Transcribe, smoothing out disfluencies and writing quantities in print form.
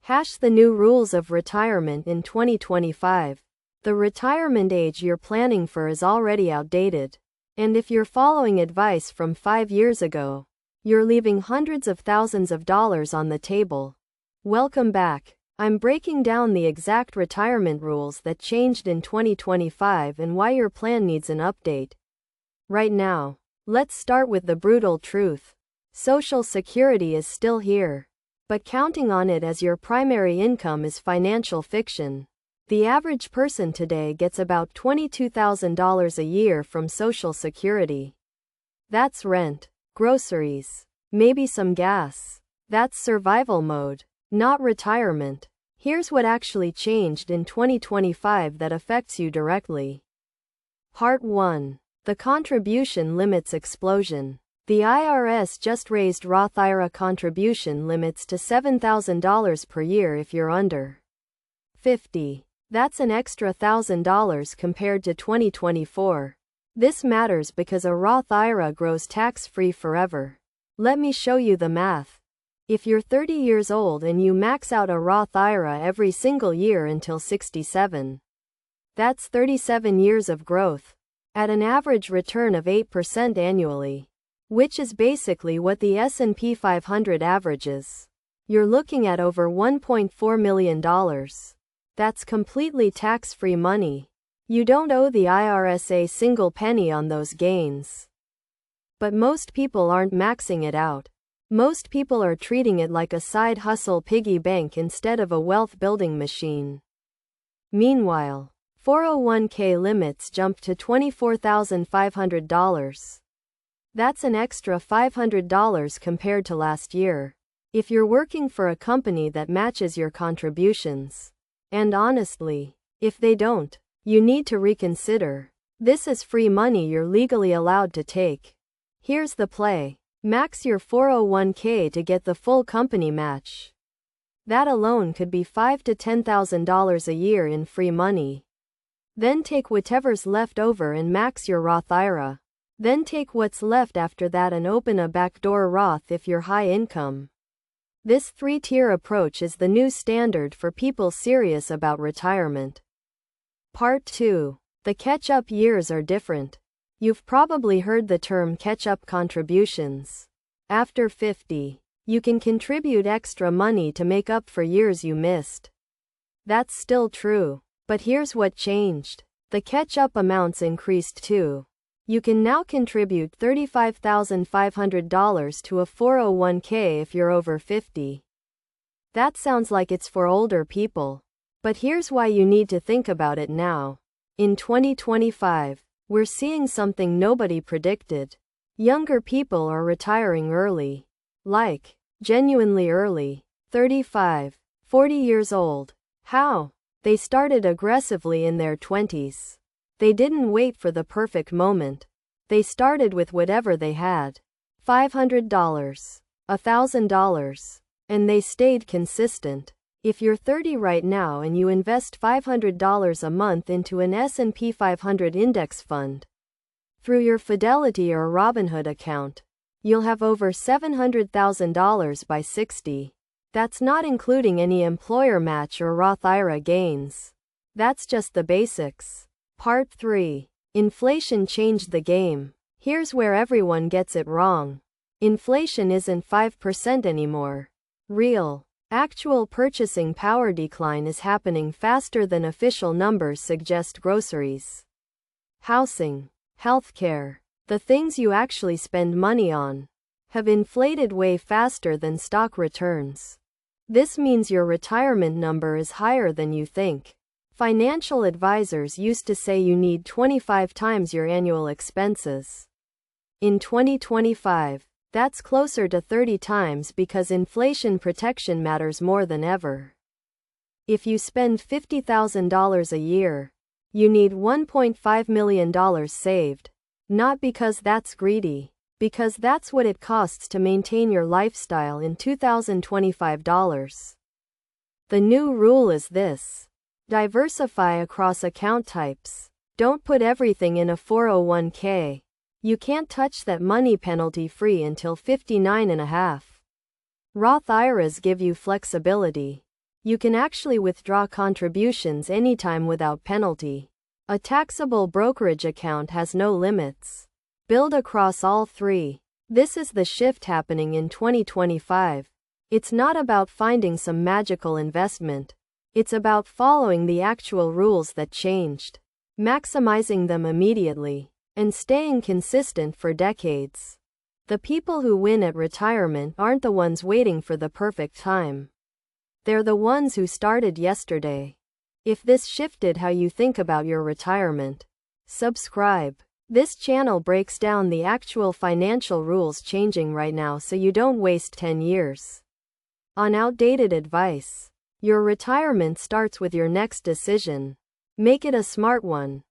Hash the new rules of retirement in 2025. The retirement age you're planning for is already outdated. And if you're following advice from 5 years ago, you're leaving hundreds of thousands of dollars on the table. Welcome back. I'm breaking down the exact retirement rules that changed in 2025 and why your plan needs an update. Right now, let's start with the brutal truth. Social Security is still here. But counting on it as your primary income is financial fiction. The average person today gets about $22,000 a year from Social Security. That's rent, groceries, maybe some gas. That's survival mode, not retirement. Here's what actually changed in 2025 that affects you directly. Part 1. The contribution limits explosion. The IRS just raised Roth IRA contribution limits to $7,000 per year if you're under 50. That's an extra $1,000 compared to 2024. This matters because a Roth IRA grows tax-free forever. Let me show you the math. If you're 30 years old and you max out a Roth IRA every single year until 67, that's 37 years of growth, at an average return of 8% annually. Which is basically what the S&P 500 averages. You're looking at over $1.4 million. That's completely tax-free money. You don't owe the IRS a single penny on those gains. But most people aren't maxing it out. Most people are treating it like a side hustle piggy bank instead of a wealth-building machine. Meanwhile, 401k limits jumped to $24,500. That's an extra $500 compared to last year. If you're working for a company that matches your contributions. And honestly, if they don't, you need to reconsider. This is free money you're legally allowed to take. Here's the play. Max your 401k to get the full company match. That alone could be $5,000 to $10,000 a year in free money. Then take whatever's left over and max your Roth IRA. Then take what's left after that and open a backdoor Roth if you're high income. This 3-tier approach is the new standard for people serious about retirement. Part 2. The catch-up years are different. You've probably heard the term catch-up contributions. After 50, you can contribute extra money to make up for years you missed. That's still true. But here's what changed. The catch-up amounts increased too. You can now contribute $35,500 to a 401k if you're over 50. That sounds like it's for older people. But here's why you need to think about it now. In 2025, we're seeing something nobody predicted. Younger people are retiring early. Like, genuinely early. 35, 40 years old. How? They started aggressively in their 20s. They didn't wait for the perfect moment. They started with whatever they had. $500, $1,000. And they stayed consistent. If you're 30 right now and you invest $500 a month into an S&P 500 index fund through your Fidelity or Robinhood account, you'll have over $700,000 by 60. That's not including any employer match or Roth IRA gains. That's just the basics. Part 3. Inflation changed the game. Here's where everyone gets it wrong. Inflation isn't 5% anymore. Real, actual purchasing power decline is happening faster than official numbers suggest. Groceries, housing, healthcare, the things you actually spend money on, have inflated way faster than stock returns. This means your retirement number is higher than you think. Financial advisors used to say you need 25 times your annual expenses. In 2025, that's closer to 30 times because inflation protection matters more than ever. If you spend $50,000 a year, you need $1.5 million saved. Not because that's greedy, because that's what it costs to maintain your lifestyle in 2025 dollars. The new rule is this. Diversify across account types. Don't put everything in a 401k. You can't touch that money penalty-free until 59 and a half. Roth IRAs give you flexibility. You can actually withdraw contributions anytime without penalty. A taxable brokerage account has no limits. Build across all three. This is the shift happening in 2025. It's not about finding some magical investment. It's about following the actual rules that changed, maximizing them immediately, and staying consistent for decades. The people who win at retirement aren't the ones waiting for the perfect time. They're the ones who started yesterday. If this shifted how you think about your retirement, subscribe. This channel breaks down the actual financial rules changing right now so you don't waste 10 years on outdated advice. Your retirement starts with your next decision. Make it a smart one.